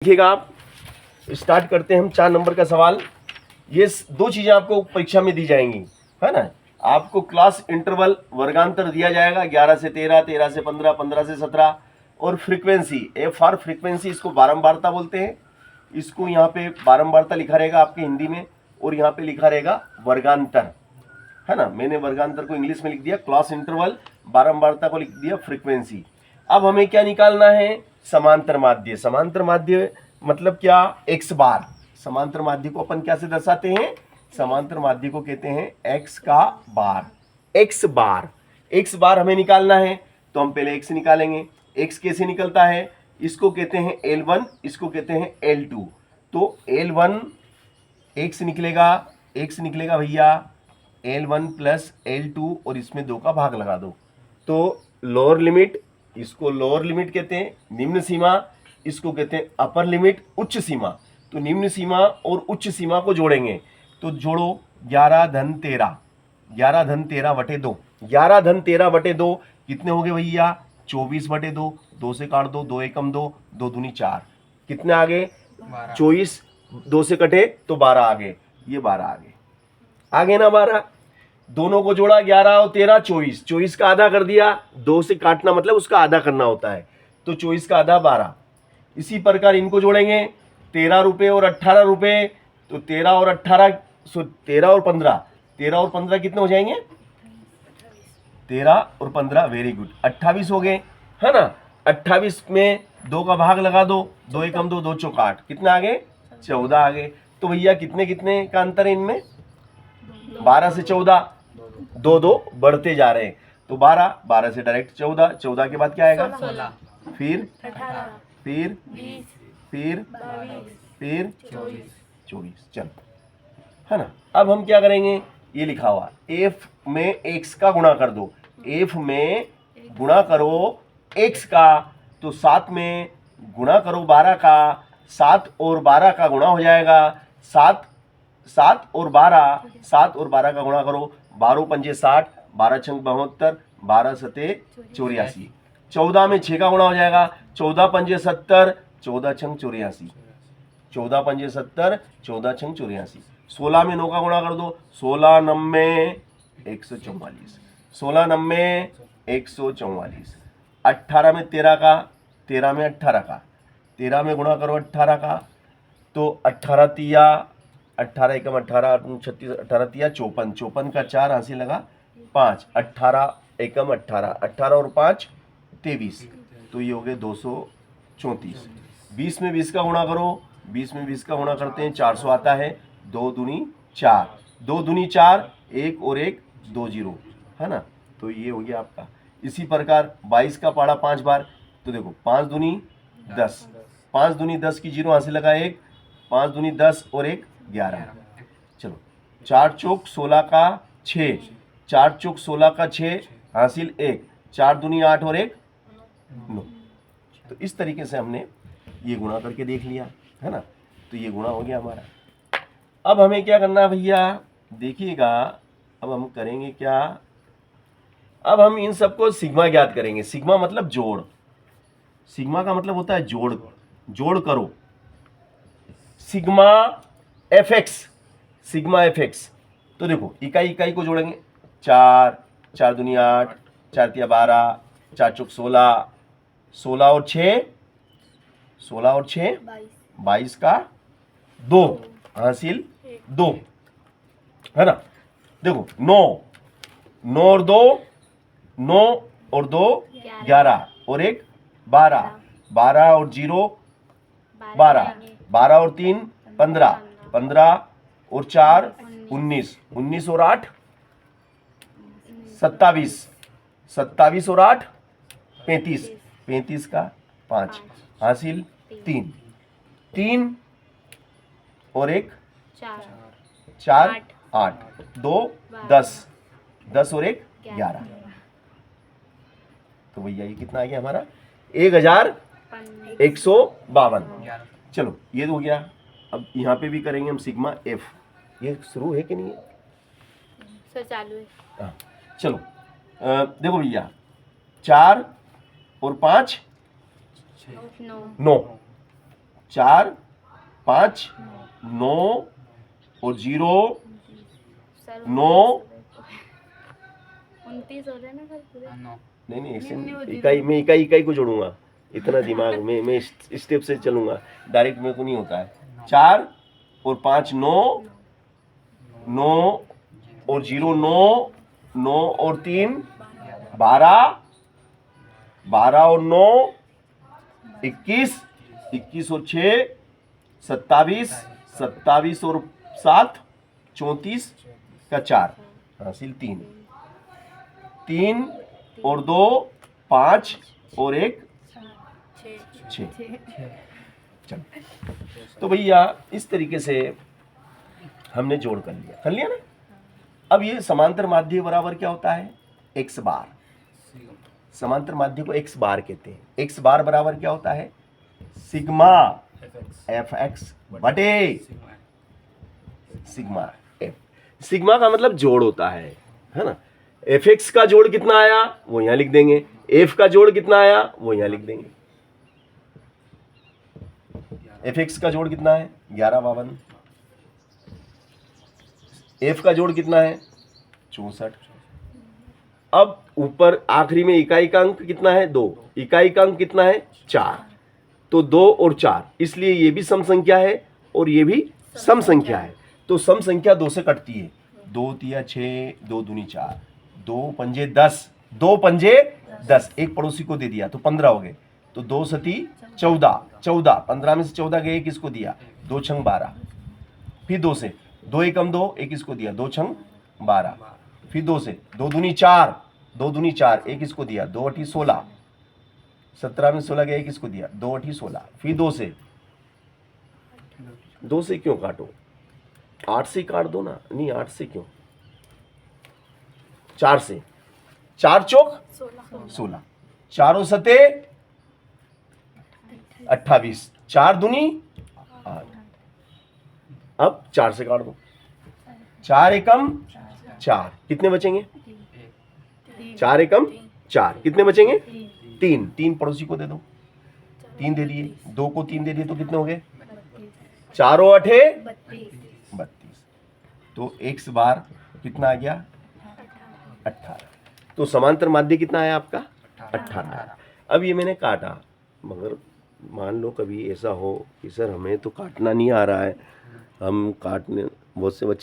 देखिएगा आप, स्टार्ट करते हैं हम 4 नंबर का सवाल। ये 2 चीज़ें आपको परीक्षा में दी जाएंगी, है ना। आपको क्लास इंटरवल वर्गांतर दिया जाएगा 11 से 13, 13 से 15, 15 से 17, और फ्रीक्वेंसी, ए फॉर फ्रीक्वेंसी, इसको बारंबारता बोलते हैं। इसको यहाँ पे बारंबारता लिखा रहेगा आपके हिंदी में, और यहाँ पे लिखा रहेगा वर्गांतर, है ना। मैंने वर्गांतर को इंग्लिश में लिख दिया क्लास इंटरवल, बारंबारता को लिख दिया फ्रीक्वेंसी। अब हमें क्या निकालना है, समांतर माध्य। समांतर माध्य मतलब क्या, एक्स बार। समांतर माध्य को अपन क्या से दर्शाते हैं, समांतर माध्य को कहते हैं एक्स का बार। एक्स बार, एक्स बार हमें निकालना है, तो हम पहले एक्स निकालेंगे। एक्स कैसे निकलता है, इसको कहते हैं L1, इसको कहते हैं L2। तो L1 एक्स निकलेगा, एक्स निकलेगा भैया L1 प्लस L2, और इसमें 2 का भाग लगा दो। तो लोअर लिमिट, इसको लोअर लिमिट कहते हैं, निम्न सीमा, इसको कहते हैं अपर लिमिट, उच्च सीमा। तो निम्न सीमा और उच्च सीमा को जोड़ेंगे, तो जोड़ो 11 धन 13, 11 धन 13 बटे 2, 11 धन 13 बटे 2 कितने हो गए भैया, 24 बटे 2, 2 से काट दो, 2 एकम 2, 2 दूनी 4, कितने आ गए 24, 2 से कटे तो 12 आ गए, ये 12 आ गए, आगे ना 12। दोनों को जोड़ा 11 और 13 24, 24 का आधा कर दिया, 2 से काटना मतलब उसका आधा करना होता है, तो 24 का आधा 12। इसी प्रकार इनको जोड़ेंगे 13 रुपये और 18 रुपये, तो 13 और 18 13 और 15, 13 और 15 कितने हो जाएंगे, 13 और 15 वेरी गुड 28 हो गए, है ना। 28 में 2 का भाग लगा दो, 2 एकम 2, 2 चौक 8, कितने आ गए 14 आ गए। तो भैया कितने कितने का अंतर है इनमें, 12 से 14, 2 2 बढ़ते जा रहे हैं, तो 12, 12 से डायरेक्ट 14, 14 के बाद क्या आएगा 16, फिर 18, फिर 20, फिर 22, फिर 24, 24, चल, है ना। अब हम क्या करेंगे, ये लिखा हुआ एफ में एक्स का गुणा कर दो, एफ में गुणा करो एक्स का, तो 7 में गुणा करो 12 का, 7 और 12 का गुणा हो जाएगा, 7 7 और 12, 7 और 12 का गुणा करो, 12 पंजे 60, 12 छंग 72, 12 सते 84, 14 में 6 का गुणा हो जाएगा, 14 पंजे 70, 14 छंग 84, 14 पंजे 70, 14 छंग 84, 16 में 9 का गुणा कर दो, 16 90 144, 16 90 144, 18 में 13 का, 13 में 18 का, 13 में गुणा करो 18 का, तो 18 तिया 18 एकम 18, 36, 18 तिया 54, 54 का 4 हासिल लगा 5, 18 एकम 18, 18 और 5 23, तो ये हो गए 234। 20 में 20 का गुणा करो, 20 में 20 का गुणा करते हैं 400 आता है, 2 दूनी 4, 2 दूनी 4, 1 और 1 2 जीरो, है ना। तो ये हो गया आपका। इसी प्रकार 22 का पाड़ा 5 बार, तो देखो 5 दूनी 10, 5 दूनी 10 की जीरो हासिल लगा 1, 5 दूनी 10 और 1 11, चलो 4 चौक 16 का 6, 4 चौक 16 का 6 हासिल 1, 4 दूनी 8 और 1 9। तो इस तरीके से हमने ये गुणा करके देख लिया, है ना। तो ये गुणा हो गया हमारा। अब हमें क्या करना है भैया, देखिएगा, अब हम करेंगे क्या, अब हम इन सबको सिग्मा ज्ञात करेंगे। सिग्मा मतलब जोड़, सिग्मा का मतलब होता है जोड़, जोड़ करो, sigma F x, sigma F x. तो देखो इकाई इकाई को जोड़ेंगे, 4 4 दूनी 8, 4 तिया 12, 4 चौक 16, 16 और 6, 16 और 6 22 का 2 हासिल 2, है ना। देखो 9, 9 और 2 9 और 2 11 और 1 12, 12 और 0 12, 12 और 3 15, 15 और 4 19, 19 और 8 27, 27 और 8 35, 35 का 5 हासिल 3, 3 और 1 4 8, 2 10, 10 और 1 11। तो भैया ये कितना आ गया हमारा 1152। चलो ये हो गया। अब यहाँ पे भी करेंगे हम सिग्मा एफ, ये शुरू है कि नहीं है, सर चालू है। हाँ चलो, देखो भैया 4 और 5 9, 9, 4 5 9 और 0 सर 9 29 हो रहे ना सर पूरे। नहीं ऐसे इकाई इकाई को जोड़ूंगा, इतना दिमाग में मैं स्टेप से चलूंगा, डायरेक्ट मेरे को नहीं होता है। 4 और 5 9 9 और 0 9 9 और 3 12 12 और 9 21 21 और 6 27 27 और 7 34 का 4 हासिल 3 3 और 2 5 और 1 6। चलो तो भैया इस तरीके से हमने जोड़ कर लिया ना। अब ये समांतर माध्य बराबर क्या होता है? x बार। समांतर माध्य को x बार कहते हैं। x बार बराबर क्या होता है? सिग्मा fx बटे सिग्मा f। सिग्मा का मतलब जोड़ होता है ना। fx का जोड़ कितना आया वो यहां लिख देंगे, f का जोड़ कितना आया वो यहां लिख देंगे। fx का जोड़ कितना है? 1152। f का जोड़ कितना है? 64। अब ऊपर आखिरी में इकाई का अंक कितना है? 2। इकाई का अंक कितना है? 4। तो 2 और 4, इसलिए ये भी सम संख्या है और ये भी सम संख्या है। तो सम संख्या 2 से कटती है। 2 तिया 6, 2 दूनी 4, 2 पंजे 10, 2 पंजे 10, एक पड़ोसी को दे दिया तो 15 हो गए। तो 2 सती 14, 14 15 में से 14 गए, किसको दिया? 2 छंग 12। फिर 2 से 2 एकम 2, एक इसको दिया, 2 छंग 12। फिर 2 से 2 दूनी 4, 2 दूनी 4, एक इसको दिया, 2 अठी 16। 17 में 16 गया, एक इसको दिया, 2 अठी 16। फिर 2 से क्यों काटो? 8 से काट दो ना। नहीं 8 से क्यों? 4 से। 4 चौक 16, चारों सते 28, 4 दूनी 8। अब 4 से काट दो। 4 एकम 4, कितने बचेंगे? 4 एकम 4, कितने बचेंगे? 3। 3 पड़ोसी को दे दो, 3 दे दिए, 2 को 3 दे दिए तो कितने हो गए? 4 और 8 32। तो x बार कितना आ गया? 18। तो समांतर माध्य कितना आया आपका? 18। अब ये मैंने काटा, मगर मान लो कभी ऐसा हो कि सर हमें तो काटना नहीं आ रहा है, हम काटने बहुत से बच्चे